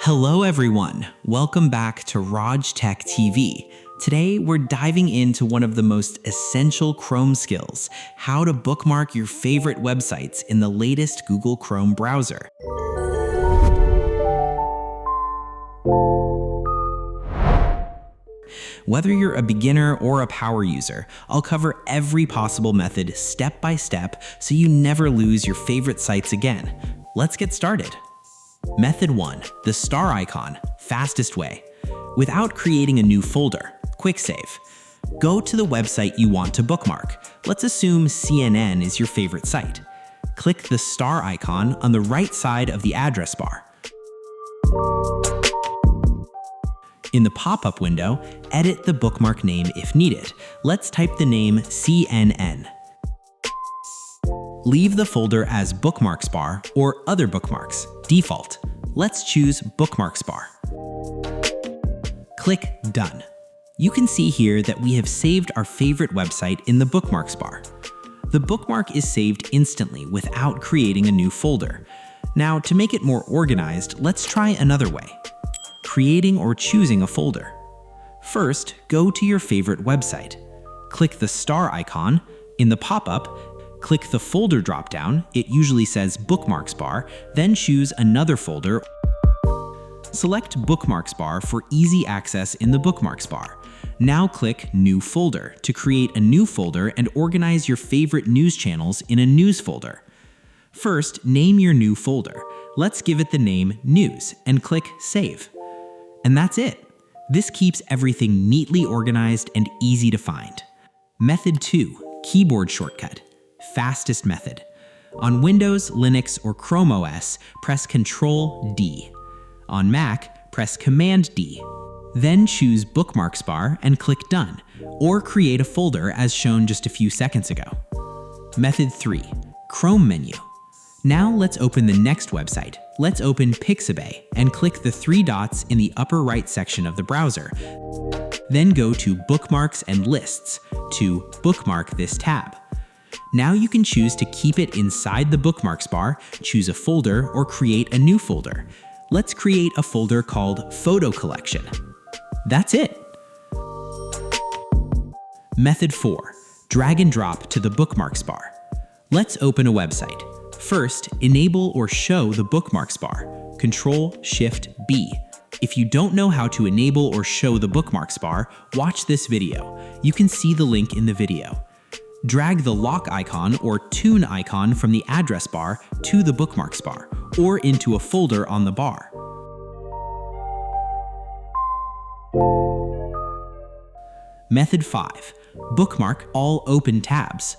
Hello everyone, welcome back to Raj Tech TV. Today we're diving into one of the most essential Chrome skills, how to bookmark your favorite websites in the latest Google Chrome browser. Whether you're a beginner or a power user, I'll cover every possible method step by step so you never lose your favorite sites again. Let's get started. Method 1. The star icon, fastest way. Without creating a new folder, quick save. Go to the website you want to bookmark. Let's assume CNN is your favorite site. Click the star icon on the right side of the address bar. In the pop-up window, edit the bookmark name if needed. Let's type the name CNN. Leave the folder as Bookmarks Bar or Other Bookmarks, default. Let's choose Bookmarks Bar. Click Done. You can see here that we have saved our favorite website in the Bookmarks Bar. The bookmark is saved instantly without creating a new folder. Now, to make it more organized, let's try another way. Creating or choosing a folder. First, go to your favorite website. Click the star icon. In the pop-up, click the folder dropdown. It usually says Bookmarks Bar, then choose another folder. Select Bookmarks Bar for easy access in the Bookmarks Bar. Now click New Folder to create a new folder and organize your favorite news channels in a news folder. First, name your new folder. Let's give it the name News and click Save. And that's it. This keeps everything neatly organized and easy to find. Method 2. Keyboard shortcut. Fastest method. On Windows, Linux, or Chrome OS, press Ctrl-D. On Mac, press Command-D. Then choose Bookmarks Bar and click Done, or create a folder as shown just a few seconds ago. Method 3. Chrome menu. Now let's open the next website. Let's open Pixabay and click the 3 dots in the upper right section of the browser. Then go to Bookmarks and Lists to bookmark this tab. Now you can choose to keep it inside the Bookmarks Bar, choose a folder, or create a new folder. Let's create a folder called Photo Collection. That's it. Method 4. Drag and drop to the Bookmarks Bar. Let's open a website. First, enable or show the Bookmarks Bar. Ctrl-Shift-B. If you don't know how to enable or show the Bookmarks Bar, watch this video. You can see the link in the video. Drag the lock icon or tune icon from the address bar to the Bookmarks Bar or into a folder on the bar. Method 5. Bookmark all open tabs.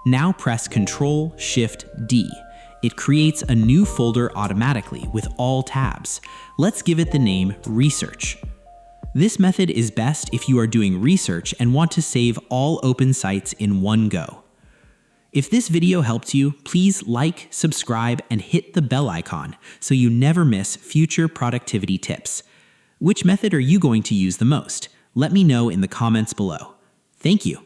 Now press Ctrl-Shift-D. It creates a new folder automatically with all tabs. Let's give it the name Research. This method is best if you are doing research and want to save all open sites in one go. If this video helped you, please like, subscribe, and hit the bell icon so you never miss future productivity tips. Which method are you going to use the most? Let me know in the comments below. Thank you.